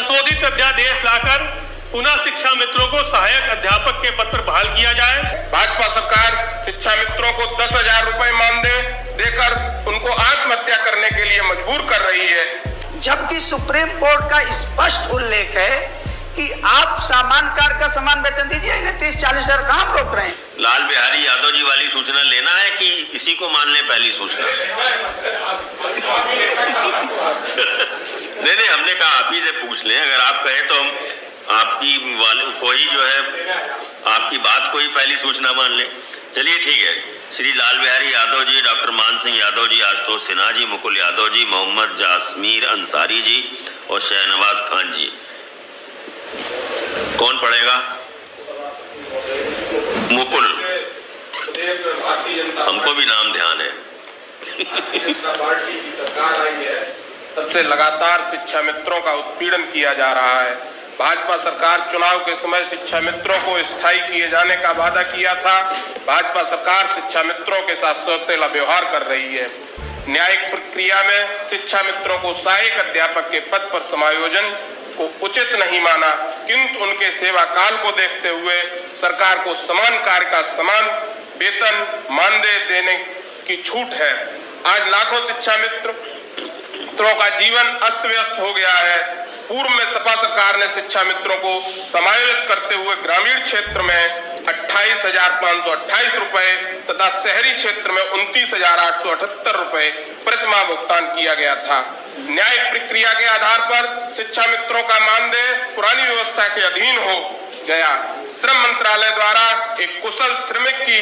संशोधित अध्यादेश लाकर पुनः शिक्षा मित्रों को सहायक अध्यापक के पद पर बहाल किया जाए। भाजपा सरकार शिक्षा मित्रों को 10,000 रुपए मानदेय देकर उनको आत्महत्या करने के लिए मजबूर कर रही है, जबकि सुप्रीम कोर्ट का स्पष्ट उल्लेख है कि आप सामान्य कार्य का समान वेतन दीजिए। 30-40 हजार कहाँ रोक रहे हैं? लाल बिहारी यादव जी वाली सूचना लेना है कि इसी को मान लें पहली सूचना? नहीं, हमने कहा आप ही से पूछ लें, अगर आप कहें तो हम आपकी कोई जो है आपकी बात को ही पहली सूचना मान लें। चलिए ठीक है। श्री लाल बिहारी यादव जी, डॉक्टर मान सिंह यादव जी, आशुतोष सिन्हा जी, मुकुल यादव जी, मोहम्मद जासमीर अंसारी जी और शहनवाज खान जी। कौन पढ़ेगा? मुकुल, हमको भी नाम ध्यान है। पार्टी की सरकार आई है, तब से लगातार शिक्षा मित्रों का उत्पीड़न किया जा रहा है। भाजपा सरकार चुनाव के समय शिक्षा मित्रों को स्थायी किए जाने का वादा किया था। भाजपा सरकार शिक्षा मित्रों के साथ सौतेला व्यवहार कर रही है। न्यायिक प्रक्रिया में शिक्षा मित्रों को सहायक अध्यापक के पद पर समायोजन को उचित नहीं माना, किंतु उनके सेवा काल को देखते हुए सरकार को समान कार्य का समान वेतन मानदेय देने की छूट है। आज लाखों शिक्षा मित्रों का जीवन अस्त व्यस्त हो गया है। पूर्व में सपा सरकार ने शिक्षा मित्रों को समायोजित करते हुए ग्रामीण क्षेत्र में 28,528 रुपए तथा शहरी क्षेत्र में 29,878 रुपए प्रतिमाह भुगतान किया गया था। न्यायिक प्रक्रिया के आधार पर शिक्षा मित्रों का मानदेय पुरानी व्यवस्था के अधीन हो गया। श्रम मंत्रालय द्वारा एक कुशल श्रमिक की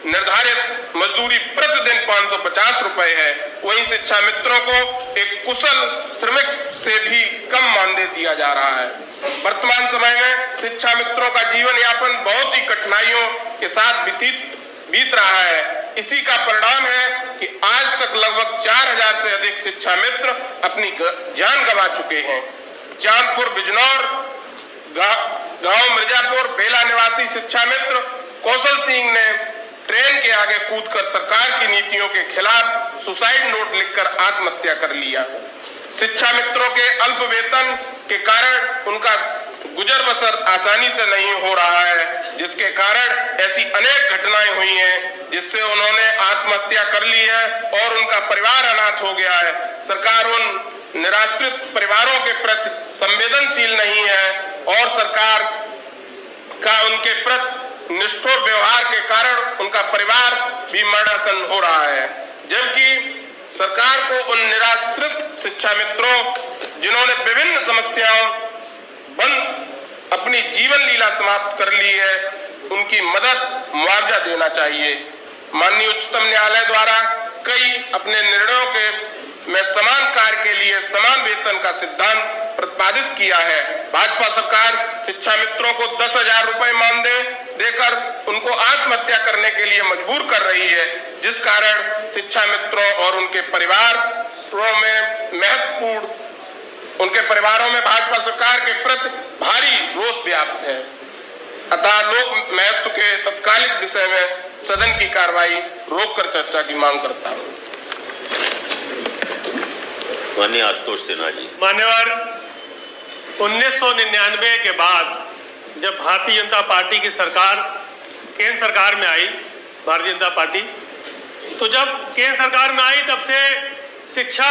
निर्धारित मजदूरी प्रतिदिन 550 रुपए है, वहीं शिक्षा मित्रों को एक कुशल श्रमिक से भी कम मानदेय दिया जा रहा है। वर्तमान समय में शिक्षा मित्रों का जीवन यापन बहुत ही कठिनाइयों के साथ बीत रहा है। इसी का परिणाम है कि आज तक लगभग 4,000 से अधिक शिक्षा मित्र अपनी जान गंवा चुके हैं। चांदपुर बिजनौर गांव मिर्जापुर बेला निवासी शिक्षा मित्र कौशल सिंह ने ट्रेन के आगे कूदकर सरकार की नीतियों के खिलाफ सुसाइड नोट लिखकर आत्महत्या कर लिया। शिक्षा मित्रों के अल्प वेतन के कारण उनका गुजर बसर आसानी से नहीं हो रहा है, जिसके कारण ऐसी अनेक घटनाएं हुई हैं जिससे उन्होंने आत्महत्या कर ली है और उनका परिवार अनाथ हो गया है। सरकार उन निराश्रित परिवारों के प्रति संवेदनशील नहीं है और सरकार का उनके प्रति निष्ठुर व्यवहार के कारण उनका परिवार भी मरणासन हो रहा है। जबकि सरकार को उन निराश्रित शिक्षा मित्रों जिन्होंने विभिन्न समस्याओं बंद अपनी जीवन लीला समाप्त कर ली है, उनकी मदद मुआवजा देना चाहिए। माननीय उच्चतम न्यायालय द्वारा कई अपने निर्णयों के में समान कार्य के लिए समान वेतन का सिद्धांत प्रतिपादित किया है। भाजपा सरकार शिक्षा मित्रों को 10,000 रुपए मानदेय देकर उनको आत्महत्या करने के लिए मजबूर कर रही है, जिस कारण शिक्षा मित्रों और उनके परिवारों में भाजपा सरकार के प्रति भारी रोष व्याप्त है। अतः लोक महत्व के तत्कालिक विषय में सदन की कार्रवाई रोककर चर्चा की मांग करता हूँ। माननीय आशुतोष सिन्हा जी। मान्यवर, 1999 के बाद जब भारतीय जनता पार्टी की सरकार केंद्र सरकार में आई, भारतीय जनता पार्टी, तो जब केंद्र सरकार में आई तब से शिक्षा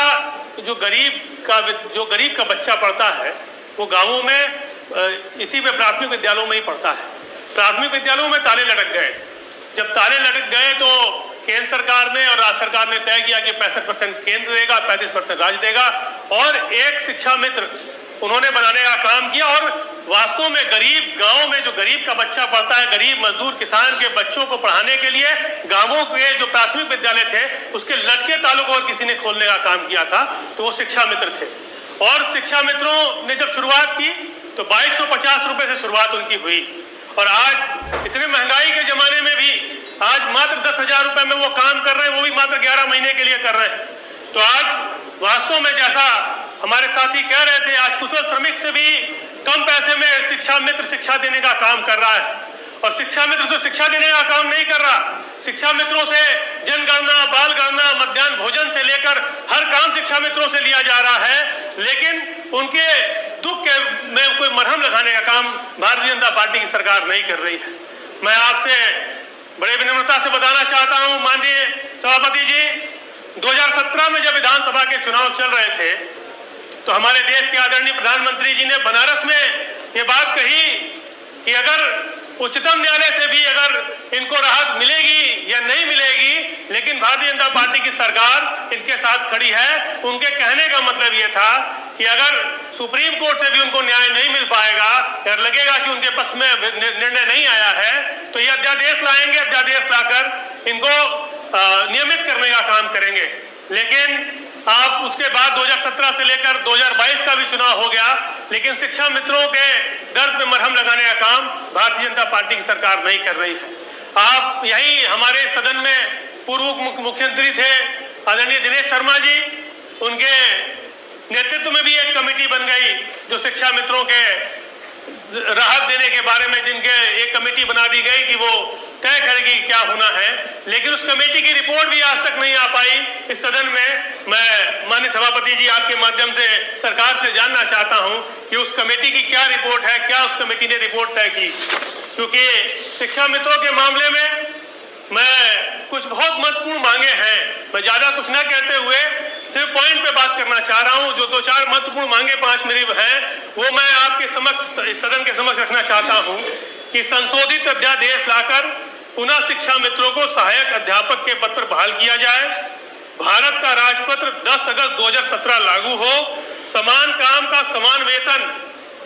जो गरीब का बच्चा पढ़ता है वो गांवों में इसी में प्राथमिक विद्यालयों में ही पढ़ता है। प्राथमिक विद्यालयों में ताले लटक गए। जब ताले लटक गए तो केंद्र सरकार ने और राज्य सरकार ने तय किया कि 65% केंद्र देगा, 35% राज्य देगा और एक शिक्षा मित्र उन्होंने बनाने का काम किया। और वास्तव में गरीब गांव में जो गरीब का बच्चा पढ़ता है, गरीब मजदूर किसान के बच्चों को पढ़ाने के लिए गांवों के जो प्राथमिक विद्यालय थे उसके लटके तालों को और किसी ने खोलने का काम किया था तो वो शिक्षा मित्र थे। और शिक्षा मित्रों ने जब शुरुआत की तो 2250 रुपए से शुरुआत उनकी हुई और आज इतने महंगाई के जमाने में भी आज मात्र 10,000 रुपए में वो काम कर रहे हैं, वो भी मात्र 11 महीने के लिए कर रहे हैं। तो आज वास्तव में जैसा हमारे साथी कह रहे थे, आज कुशल श्रमिक से भी कम पैसे में शिक्षा मित्र शिक्षा देने का काम कर रहा है और शिक्षा मित्र से शिक्षा देने का काम नहीं कर रहा। शिक्षा मित्रों से जनगणना, बाल गणना, मध्याह्न भोजन से लेकर हर काम शिक्षा मित्रों से लिया जा रहा है, लेकिन उनके दुख के दिखाने का काम भारतीय जनता पार्टी की सरकार नहीं कर रही है। मैं आपसे बड़े विनम्रता से बताना चाहता हूं माननीय सभापति जी, 2017 में जब विधानसभा के चुनाव चल रहे थे तो हमारे देश के आदरणीय प्रधानमंत्री जी ने बनारस में ये बात कही कि अगर उच्चतम न्यायालय से भी अगर इनको राहत मिलेगी या नहीं मिलेगी, लेकिन भारतीय जनता पार्टी की सरकार इनके साथ खड़ी है। उनके कहने का मतलब ये था कि अगर सुप्रीम कोर्ट से भी उनको न्याय नहीं मिल पाएगा या लगेगा कि उनके पक्ष में निर्णय नहीं आया है तो ये अध्यादेश लाएंगे, अध्यादेश लाकर इनको नियमित करने का काम करेंगे। लेकिन आप उसके बाद 2017 से लेकर 2022 का भी चुनाव हो गया, लेकिन शिक्षा मित्रों के दर्द पे मरहम लगाने का काम भारतीय जनता पार्टी की सरकार नहीं कर रही है। आप यही हमारे सदन में पूर्व मुख्यमंत्री थे आदरणीय दिनेश शर्मा जी, उनके नेतृत्व में भी एक कमेटी बन गई जो शिक्षा मित्रों के राहत देने के बारे में जिनके एक कमेटी बना दी गई कि वो तय करेगी क्या होना है, लेकिन उस कमेटी की रिपोर्ट भी आज तक नहीं आ पाई इस सदन में। मैं माननीय सभापति जी आपके माध्यम से सरकार से जानना चाहता हूं कि उस कमेटी की क्या रिपोर्ट है, क्या उस कमेटी ने रिपोर्ट तय की, क्योंकि शिक्षा मित्रों के मामले में मैं कुछ बहुत महत्वपूर्ण मांगे हैं। मैं ज्यादा कुछ न कहते हुए सिर्फ पॉइंट पे बात करना चाह रहा हूं। जो 2-4 महत्वपूर्ण मांगे 5 मेरी हैं वो मैं आपके समक्ष, सदन के समक्ष रखना चाहता हूं कि संशोधित अध्यादेश लाकर पुनः शिक्षा मित्रों को सहायक अध्यापक के पद पर बहाल किया जाए, भारत का राजपत्र 10 अगस्त 2017 लागू हो, समान काम का समान वेतन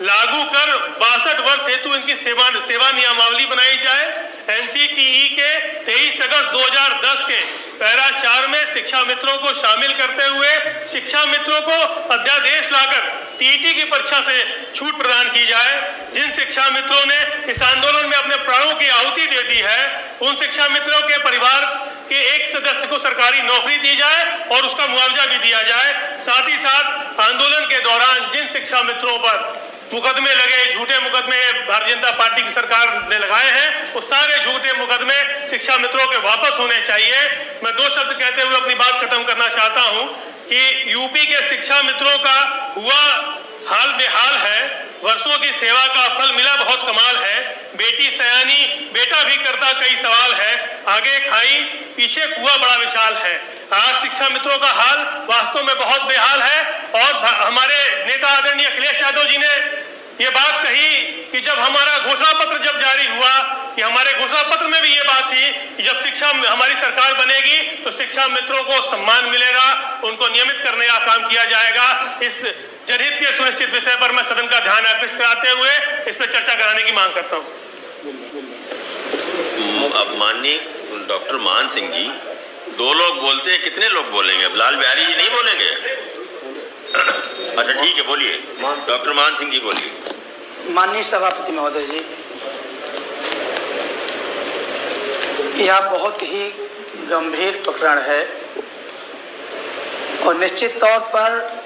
लागू कर 62 वर्ष हेतु इनकी सेवा नियमावली बनाई जाए। एनसीटीई के 23 अगस्त 2010 के पैरा 4 में शिक्षा मित्रों को शामिल करते हुए शिक्षा मित्रों को अध्यादेश लाकर टीईटी की परीक्षा से छूट प्रदान की जाए। जिन शिक्षा मित्रों ने इस आंदोलन में अपने प्राणों की आहुति दे दी है, उन शिक्षा मित्रों के परिवार के एक सदस्य को सरकारी नौकरी दी जाए और उसका मुआवजा भी दिया जाए। साथ ही साथ आंदोलन के दौरान जिन शिक्षा मित्रों पर मुकदमे लगे, झूठे मुकदमे भारतीय जनता पार्टी की सरकार ने लगाए हैं, वो सारे झूठे मुकदमे शिक्षा मित्रों के वापस होने चाहिए। मैं 2 शब्द कहते हुए अपनी बात खत्म करना चाहता हूं कि यूपी के शिक्षा मित्रों का हुआ हाल बेहाल है। वर्षों की सेवा का फल मिला बहुत कमाल है। बेटी सयानी बेटा भी करता कई सवाल है, आगे खाई पीछे कुआं बड़ा विशाल है। आज शिक्षा मित्रों का हाल वास्तव में बहुत बेहाल है और हमारे नेता आदरणीय अखिलेश यादव जी ने ये बात कही कि जब हमारा घोषणा पत्र जब जारी हुआ कि हमारे घोषणा पत्र में भी ये बात थी कि जब शिक्षा हमारी सरकार बनेगी तो शिक्षा मित्रों को सम्मान मिलेगा, उनको नियमित करने का काम किया जाएगा। इस जनहित के सुनिश्चित विषय पर मैं सदन का ध्यान आकृष्ट कराते हुए इस पर चर्चा कराने की मांग करता हूँ। अब माननीय डॉक्टर मान सिंह जी, 2 लोग बोलते हैं, कितने लोग बोलेंगे? अब लाल बिहारी जी नहीं बोलेंगे? अच्छा ठीक है, बोलिए डॉक्टर मान सिंह जी, बोलिए। माननीय सभापति महोदय जी, यह बहुत ही गंभीर प्रकरण है और निश्चित तौर पर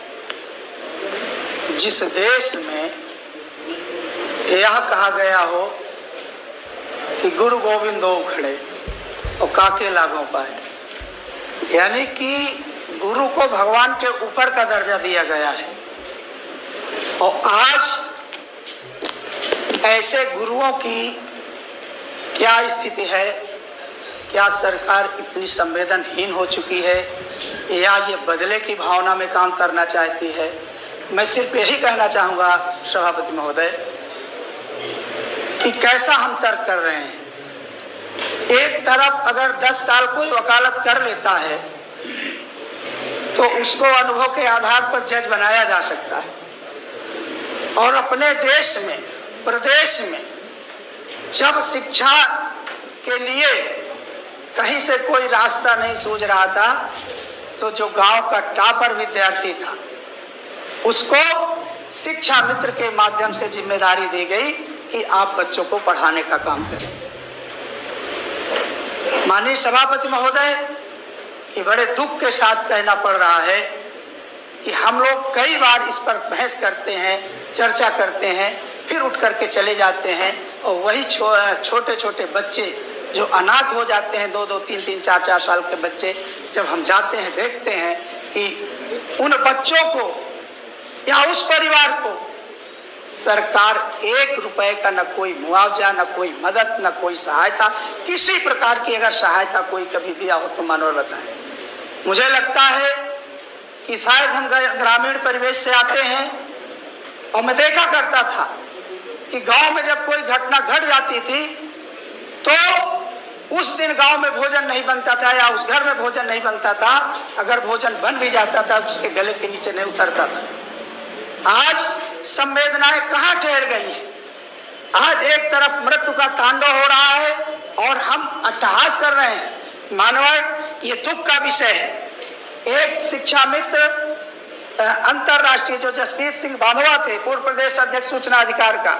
जिस देश में यह कहा गया हो कि गुरु गोविंद दो खड़े और काके लागों पाए, यानी कि गुरु को भगवान के ऊपर का दर्जा दिया गया है, और आज ऐसे गुरुओं की क्या स्थिति है? क्या सरकार इतनी संवेदनहीन हो चुकी है या ये बदले की भावना में काम करना चाहती है? मैं सिर्फ यही कहना चाहूँगा सभापति महोदय कि कैसा हम तर्क कर रहे हैं। एक तरफ अगर 10 साल कोई वकालत कर लेता है तो उसको अनुभव के आधार पर जज बनाया जा सकता है, और अपने देश में, प्रदेश में जब शिक्षा के लिए कहीं से कोई रास्ता नहीं सूझ रहा था तो जो गांव का टॉपर विद्यार्थी था उसको शिक्षा मित्र के माध्यम से जिम्मेदारी दी गई कि आप बच्चों को पढ़ाने का काम करें। माननीय सभापति महोदय, ये बड़े दुख के साथ कहना पड़ रहा है कि हम लोग कई बार इस पर बहस करते हैं, चर्चा करते हैं, फिर उठ करके चले जाते हैं, और वही छोटे छोटे बच्चे जो अनाथ हो जाते हैं, 2-2, 3-3, 4-4 साल के बच्चे, जब हम जाते हैं देखते हैं कि उन बच्चों को या उस परिवार को सरकार 1 रुपए का न कोई मुआवजा, न कोई मदद, न कोई सहायता, किसी प्रकार की अगर सहायता कोई कभी दिया हो तो मानव बताएं। मुझे लगता है कि शायद हम ग्रामीण परिवेश से आते हैं और मैं देखा करता था कि गांव में जब कोई घटना घट जाती थी तो उस दिन गांव में भोजन नहीं बनता था या उस घर में भोजन नहीं बनता था। अगर भोजन बन भी जाता था उसके गले के नीचे नहीं उतरता था। आज संवेदनाएं कहाँ ठहर गई हैं? आज एक तरफ मृत्यु का तांडव हो रहा है और हम अट्टहास कर रहे हैं। मानव ये दुख का विषय है। एक शिक्षा मित्र अंतरराष्ट्रीय जो जसप्रीत सिंह बांधवा थे, पूर्व प्रदेश अध्यक्ष सूचना अधिकार का,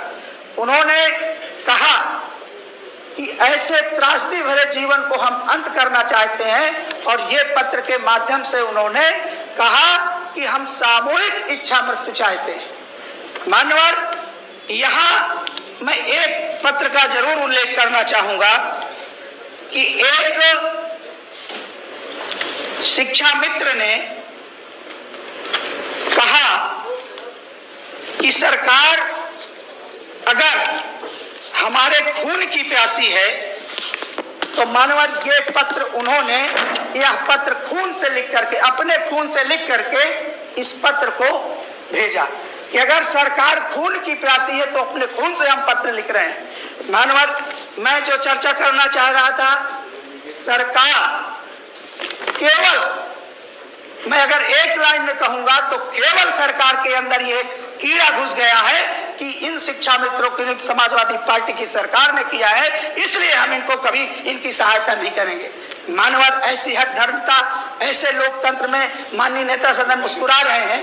उन्होंने कहा कि ऐसे त्रासदी भरे जीवन को हम अंत करना चाहते हैं और ये पत्र के माध्यम से उन्होंने कहा कि हम सामूहिक इच्छा मृत्यु चाहते हैं। मान्यवर, यहाँ मैं एक पत्र का जरूर उल्लेख करना चाहूंगा कि एक शिक्षा मित्र ने कहा कि सरकार अगर हमारे खून की प्यासी है तो मानवर ये पत्र उन्होंने, यह पत्र खून से लिख करके, अपने खून से लिख करके इस पत्र को भेजा कि अगर सरकार खून की प्यासी है तो अपने खून से हम पत्र लिख रहे हैं। मानवर, मैं जो चर्चा करना चाह रहा था, सरकार केवल, मैं अगर एक लाइन में कहूंगा तो केवल सरकार के अंदर ये कीड़ा घुस गया है कि इन शिक्षा मित्रों की समाजवादी पार्टी की सरकार ने किया है, इसलिए हम इनको कभी इनकी सहायता नहीं करेंगे। मानव, ऐसी हठधर्मता, ऐसे लोकतंत्र में माननीय नेता सदन मुस्कुरा रहे हैं।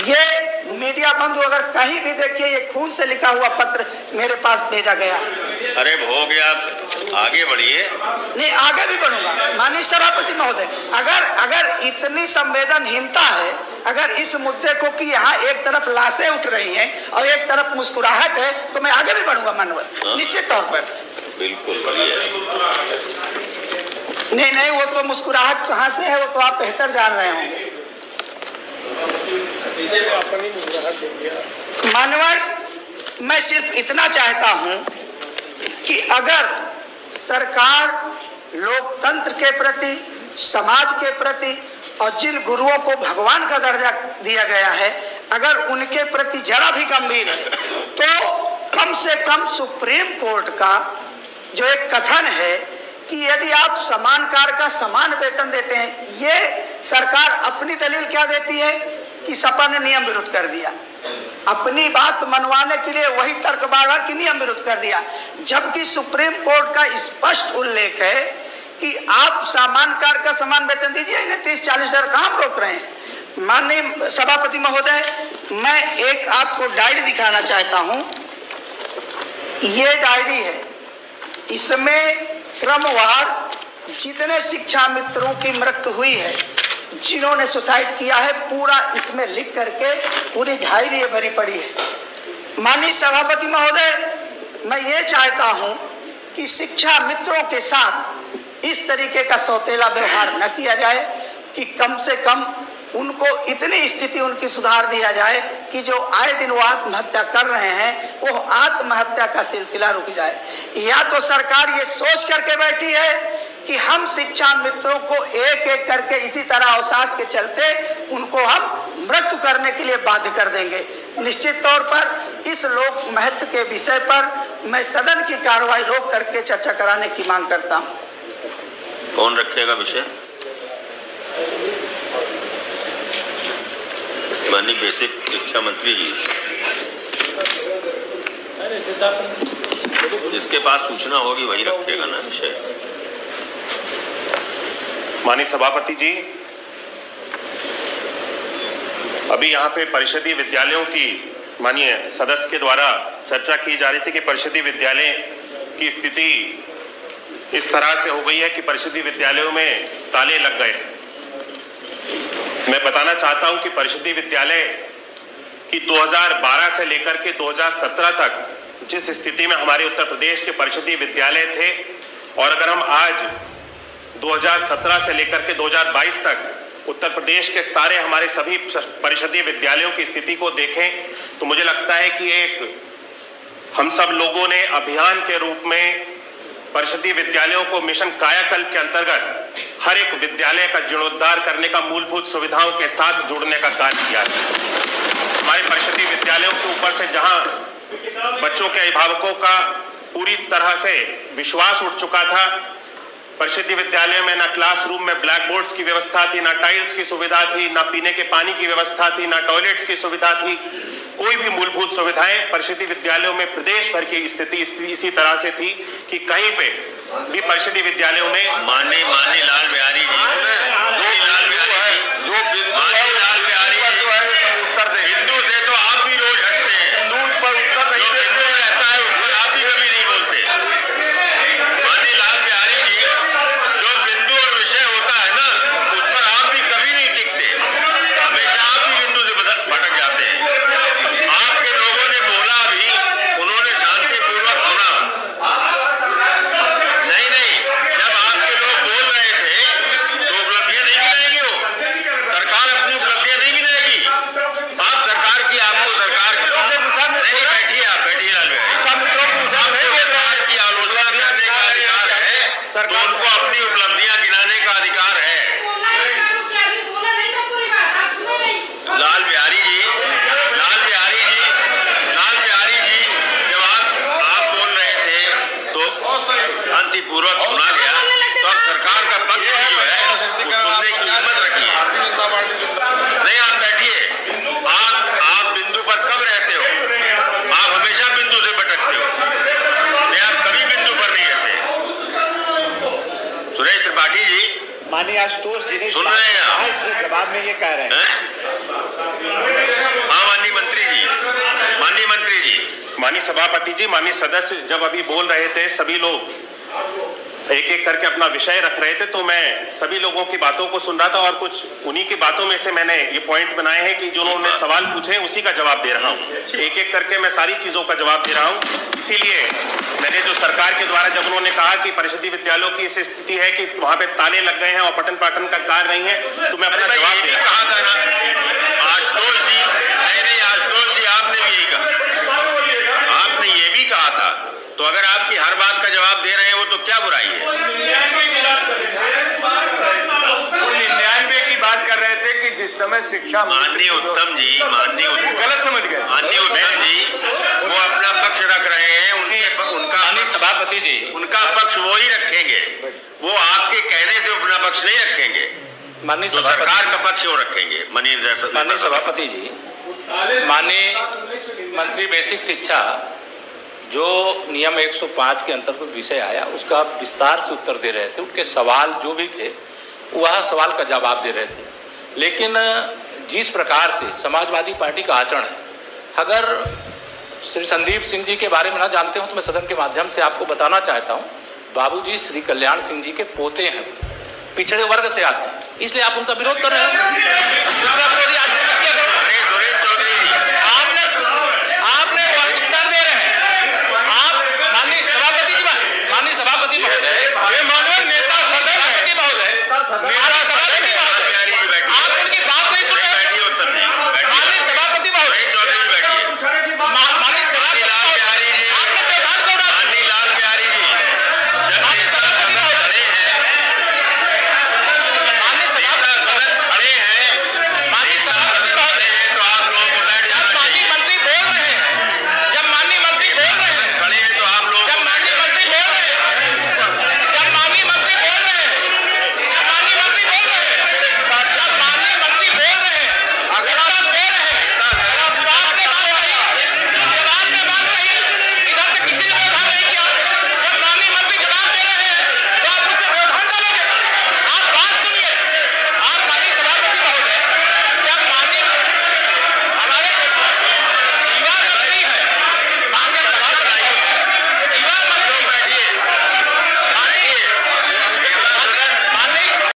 ये मीडिया बंधु अगर कहीं भी देखिए, ये खून से लिखा हुआ पत्र मेरे पास भेजा गया है। अरे हो गया, आगे बढ़िए। नहीं, आगे भी बढ़ूंगा माननीय सभापति महोदय। अगर इतनी संवेदनहीनता है, अगर इस मुद्दे को कि यहाँ एक तरफ लाशें उठ रही हैं और एक तरफ मुस्कुराहट है, तो मैं आगे भी बढ़ूंगा मानव, निश्चित तौर पर। बिल्कुल बढ़िया। नहीं, वो तो मुस्कुराहट कहाँ से है वो तो आप बेहतर जान रहे होंगे। मानवर, मैं सिर्फ इतना चाहता हूं कि अगर सरकार लोकतंत्र के प्रति, समाज के प्रति और जिन गुरुओं को भगवान का दर्जा दिया गया है, अगर उनके प्रति जरा भी गंभीर है तो कम से कम सुप्रीम कोर्ट का जो एक कथन है कि यदि आप समान कार्य का समान वेतन देते हैं, ये सरकार अपनी दलील क्या देती है कि सपा ने नियम विरुद्ध कर दिया। अपनी बात मनवाने के लिए वही तर्कबागा कि नियम विरुद्ध कर दिया, जबकि सुप्रीम कोर्ट का स्पष्ट उल्लेख है कि आप समान कार्य का समान वेतन दीजिए, इन्हें 30-40 हजार काम रोक रहे हैं। माननीय सभापति महोदय, मैं एक आपको डायरी दिखाना चाहता हूं। ये डायरी है, इसमें क्रमवार जितने शिक्षा मित्रों की मृत्यु हुई है, जिन्होंने सुसाइड किया है, पूरा इसमें लिख करके पूरी डायरी भरी पड़ी है। माननीय सभापति महोदय, मैं ये चाहता हूं कि शिक्षा मित्रों के साथ इस तरीके का सौतेला व्यवहार न किया जाए, कि कम से कम उनको इतनी स्थिति उनकी सुधार दिया जाए कि जो आए दिन वो आत्महत्या कर रहे हैं, वो आत्महत्या का सिलसिला रुक जाए। या तो सरकार ये सोच करके बैठी है कि हम शिक्षा मित्रों को एक एक करके इसी तरह अवसाद के चलते उनको हम मृत्यु करने के लिए बाध्य कर देंगे। निश्चित तौर पर इस लोक महत्व के विषय पर मैं सदन की कार्रवाई रोक करके चर्चा कराने की मांग करता हूं। कौन रखेगा विषय? माननीय बेसिक शिक्षा मंत्री जी, जिसके पास सूचना होगी वही रखेगा ना विषय। माननीय सभापति जी, अभी यहाँ पे परिषदीय विद्यालयों की माननीय सदस्य के द्वारा चर्चा की जा रही थी कि परिषदीय विद्यालय की स्थिति इस तरह से हो गई है कि परिषदीय विद्यालयों में ताले लग गए। मैं बताना चाहता हूं कि परिषदीय विद्यालय की 2012 से लेकर के 2017 तक जिस स्थिति में हमारे उत्तर प्रदेश के परिषदीय विद्यालय थे, और अगर हम आज 2017 से लेकर के 2022 तक उत्तर प्रदेश के सारे हमारे सभी परिषदीय विद्यालयों की स्थिति को देखें तो मुझे लगता है कि एक हम सब लोगों ने अभियान के रूप में परिषदीय विद्यालयों को मिशन कायाकल्प के अंतर्गत हर एक विद्यालय का जीर्णोद्धार करने का, मूलभूत सुविधाओं के साथ जोड़ने का कार्य किया है। हमारे परिषदीय विद्यालयों के ऊपर से जहां बच्चों के अभिभावकों का पूरी तरह से विश्वास उठ चुका था, परिषदीय विद्यालय में ना क्लासरूम में ब्लैक बोर्ड्स की व्यवस्था थी, ना टाइल्स की सुविधा थी, ना पीने के पानी की व्यवस्था थी, ना टॉयलेट्स की सुविधा थी, कोई भी मूलभूत सुविधाएं परिषदीय विद्यालयों में प्रदेश भर की स्थिति इसी तरह से थी कि कहीं पे भी परिषदीय विद्यालयों में माननीय लाल बिहारी जी, उत्तर दे। हिंदू से तो आप भी रोज हटते हैं, हिंदू पर उत्तर नहीं देते रहता है, उस पर आप भी कभी नहीं बोलते। माननीय लाल बिहारी जी, जो बिंदु और विषय होता है ना, उस पर आप भी कभी नहीं टिकते, हमेशा आप भी बिंदु से भटक जाते हैं। आपके लोगों ने बोला भी, उन्होंने शांतिपूर्वक सुना। नहीं, जब आपके लोग बोल रहे थे तो उपलब्धियां नहीं गिनाएंगे, वो सरकार अपनी उपलब्धियां नहीं गिनाएगी। आप सरकार की, आपको सरकार नहीं, बैठिए लाल बिहारी, सरकार की आलोचना करने का अधिकार है, तो उनको अपनी उपलब्धियां गिनाने का अधिकार है। लाल बिहारी जी, जब आप बोल रहे थे तो शांतिपूर्वक सुना गया, तो अब सरकार का पक्ष भी जो है सुनने की हिम्मत रखिए। नहीं, आप बैठिए, आप बिंदु पर कब रहते हो? आप हमेशा बिंदु से भटकते हो, नहीं, आप कभी बिंदु पर नहीं रहते। सुरेश त्रिपाठी जी, माननीय आशुतोष जी ने सुन रहे हैं आप? इसलिए जवाब में ये कह रहे हैं। हाँ, माननीय मंत्री जी, माननीय सभापति जी, माननीय सदस्य जब अभी बोल रहे थे, सभी लोग एक एक करके अपना विषय रख रहे थे, तो मैं सभी लोगों की बातों को सुन रहा था और कुछ उन्हीं की बातों में से मैंने ये पॉइंट बनाए हैं कि जो उन्होंने सवाल पूछे उसी का जवाब दे रहा हूँ। एक एक करके मैं सारी चीजों का जवाब दे रहा हूँ। इसीलिए मैंने जो सरकार के द्वारा जब उन्होंने कहा कि परिषदीय विद्यालयों की ऐसी स्थिति है कि वहां पे ताले लग गए हैं और पठन पाठन का कार्य नहीं है, तो मैं अपना जवाब दे रहा कहा था ना आशुतोष जी, नहीं, आशुतोष जी, आपने भी यही कहा, आपने ये भी कहा था। तो अगर आपकी हर बात का जवाब दे रहे हैं वो, तो क्या बुराई है? 99 की बात कर रहे थे कि जिस समय शिक्षा माननीय उत्तम जी, गलत समझ गए। माननीय उत्तम जी, वो अपना पक्ष रख रहे हैं, उनका सभापति जी, उनका पक्ष वो ही रखेंगे, वो आपके कहने से अपना पक्ष नहीं रखेंगे। माननीय तो सरकार का पक्ष वो रखेंगे। माननीय सभापति जी, माननीय मंत्री बेसिक शिक्षा जो नियम 105 के अंतर्गत विषय आया, उसका विस्तार से उत्तर दे रहे थे। उनके सवाल जो भी थे वह सवाल का जवाब दे रहे थे, लेकिन जिस प्रकार से समाजवादी पार्टी का आचरण है, अगर श्री संदीप सिंह जी के बारे में ना जानते हो तो मैं सदन के माध्यम से आपको बताना चाहता हूँ, बाबूजी श्री कल्याण सिंह जी के पोते हैं, पिछड़े वर्ग से आते हैं, इसलिए आप उनका विरोध कर रहे हो।